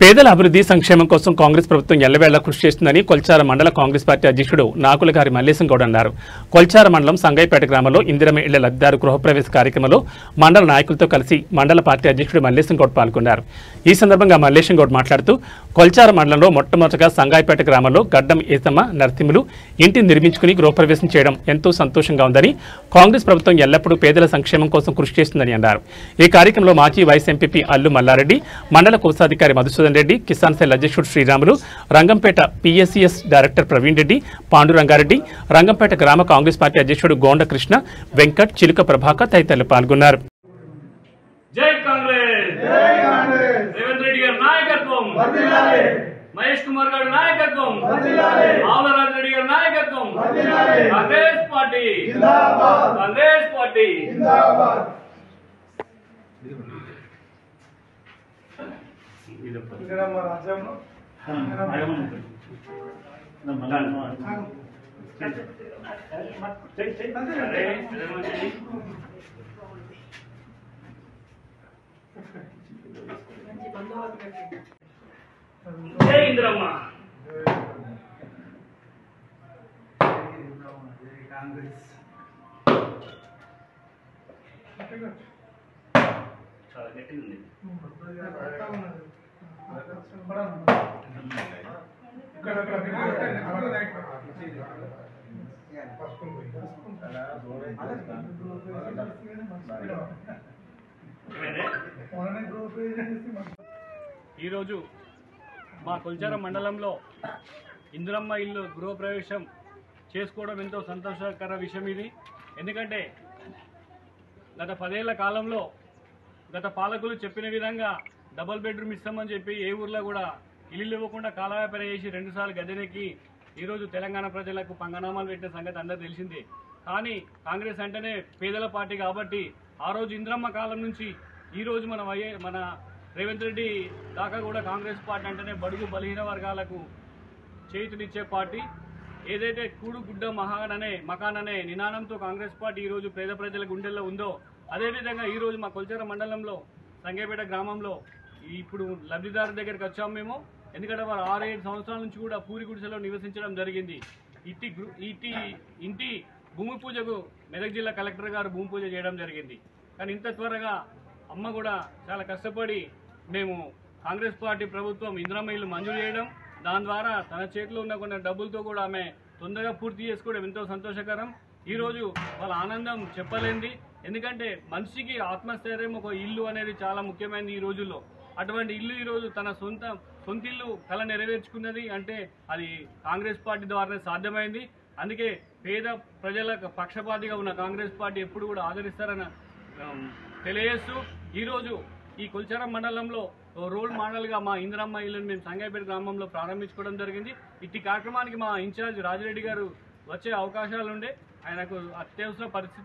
పేదల అభివృద్ధి సంక్షేమం కోసం కాంగ్రెస్ ప్రభుత్వం ఎల్లవేళలా కృషి చేస్తుందని కొల్చార మండల కాంగ్రెస్ పార్టీ అధ్యక్షుడు నాకులగారి మల్లేశం గౌడ్ అన్నారు. కొల్చార మండలం సంగైపేట గ్రామంలో ఇందిరమ్మ ఇళ్ల లబ్ధిదారు గృహప్రవేశ కార్యక్రమంలో మండల నాయకులతో కలిసి మండల పార్టీ అధ్యక్షుడు మల్లేశం గౌడ్ పాల్గొన్నారు. ఈ సందర్భంగా మల్లేశం గౌడ్ మాట్లాడుతూ కొల్చార మండలంలో మొట్టమొదటగా సంగైపేట గ్రామంలో గడ్డం ఏసమ్మ నరసింహులు ఇంటిని నిర్మించుకుని గృహప్రవేశం చేయడం ఎంతో సంతోషంగా ఉందని, కాంగ్రెస్ ప్రభుత్వం ఎల్లప్పుడూ పేదల సంక్షేమం కోసం కృషి చేస్తుందని అన్నారు. ఈ కార్యక్రమంలో మాజీ వైస్ ఎంపీ అల్లు మల్లారెడ్డి, మండల కోశాధికారి మధుసూదన్ రెడ్డి, కిసాన్ సెల్ అధ్యక్షుడు శ్రీరాములు, రంగంపేట పిఎస్సిఎస్ డైరెక్టర్ ప్రవీణ్ రెడ్డి, పాండురంగారెడ్డి, రంగంపేట గ్రామ కాంగ్రెస్ పార్టీ అధ్యక్షుడు గోండ కృష్ణ, వెంకట్, చిలుక ప్రభాకర్ తదితరులు పాల్గొన్నారు. జై కాంగ్రెస్, జై కాంగ్రెస్. రేవంత్ రెడ్డి గారి నాయకత్వం వర్ధిల్లాలి. మహేష్ కుమార్ గారి నాయకత్వం వర్ధిల్లాలి. ఆవుల రాజరెడ్డి గారి నాయకత్వం వర్ధిల్లాలి. కాంగ్రెస్ పార్టీ జిందాబాద్, కాంగ్రెస్ పార్టీ జిందాబాద్. ఇందిరమ్మ రాజ్యంలో జై ఇందిరమ్మ. కాంగ్రెస్ చాలా గట్టిగా ఉంది. ఈరోజు మా కొల్చార మండలంలో ఇందిరమ్మ ఇల్లు గృహప్రవేశం చేసుకోవడం ఎంతో సంతోషకర విషయం ఇది. ఎందుకంటే గత 10 ఏళ్ల కాలంలో గత పాలకులు చెప్పిన విధంగా డబుల్ బెడ్రూమ్ ఇస్తామని చెప్పి ఏ ఊర్లో కూడా ఇల్లు ఇవ్వకుండా కాలయాపన చేసి 2 సార్లు గద్దెనెక్కి ఈరోజు తెలంగాణ ప్రజలకు పంగనామాలు పెట్టిన సంగతి అందరూ తెలిసిందే. కానీ కాంగ్రెస్ అంటేనే పేదల పార్టీ కాబట్టి ఆ రోజు ఇందిరమ్మ కాలం నుంచి ఈరోజు మన రేవంత్ రెడ్డి దాకా కూడా కాంగ్రెస్ పార్టీ అంటేనే బడుగు బలహీన వర్గాలకు చేతునిచ్చే పార్టీ. ఏదైతే కూడు గుడ్డ మకాన్ అనే నినాదంతో కాంగ్రెస్ పార్టీ ఈరోజు పేద ప్రజల గుండెల్లో ఉందో, అదేవిధంగా ఈరోజు మా కొల్చార మండలంలో సంగైపేట గ్రామంలో ఇప్పుడు లబ్ధిదారు దగ్గరికి వచ్చాము మేము. ఎందుకంటే వారు 6-7 సంవత్సరాల నుంచి కూడా పూరి గుడిసెలో నివసించడం జరిగింది. ఇంటి భూమి పూజకు మెదక్ జిల్లా కలెక్టర్ గారు భూమి పూజ చేయడం జరిగింది. కానీ ఇంత త్వరగా అమ్మ కూడా చాలా కష్టపడి మేము కాంగ్రెస్ పార్టీ ప్రభుత్వం ఇందిరమ్మ ఇల్లు మంజూరు చేయడం, దాని ద్వారా తన చేతిలో ఉన్న కొన్ని డబ్బులతో కూడా ఆమె తొందరగా పూర్తి చేసుకోవడం ఎంతో సంతోషకరం. ఈరోజు వాళ్ళ ఆనందం చెప్పలేంది. ఎందుకంటే మనిషికి ఆత్మస్థైర్యం, ఒక ఇల్లు అనేది చాలా ముఖ్యమైనది ఈ రోజుల్లో. అటువంటి ఇల్లు ఈరోజు తన సొంత ఇల్లు కళ నెరవేర్చుకున్నది అంటే అది కాంగ్రెస్ పార్టీ ద్వారానే సాధ్యమైంది. అందుకే పేద ప్రజల పక్షపాతిగా ఉన్న కాంగ్రెస్ పార్టీ ఎప్పుడు కూడా ఆదరిస్తారని తెలియజేస్తూ ఈరోజు ఈ కొల్చార మండలంలో రోల్ మోడల్గా మా ఇందిరమ్మ ఇల్లుని మేము సంగైపేట గ్రామంలో ప్రారంభించుకోవడం జరిగింది. ఇట్టి కార్యక్రమానికి మా ఇన్ఛార్జ్ రాజిరెడ్డి గారు వచ్చే అవకాశాలుండే, ఆయనకు అత్యవసర పరిస్థితి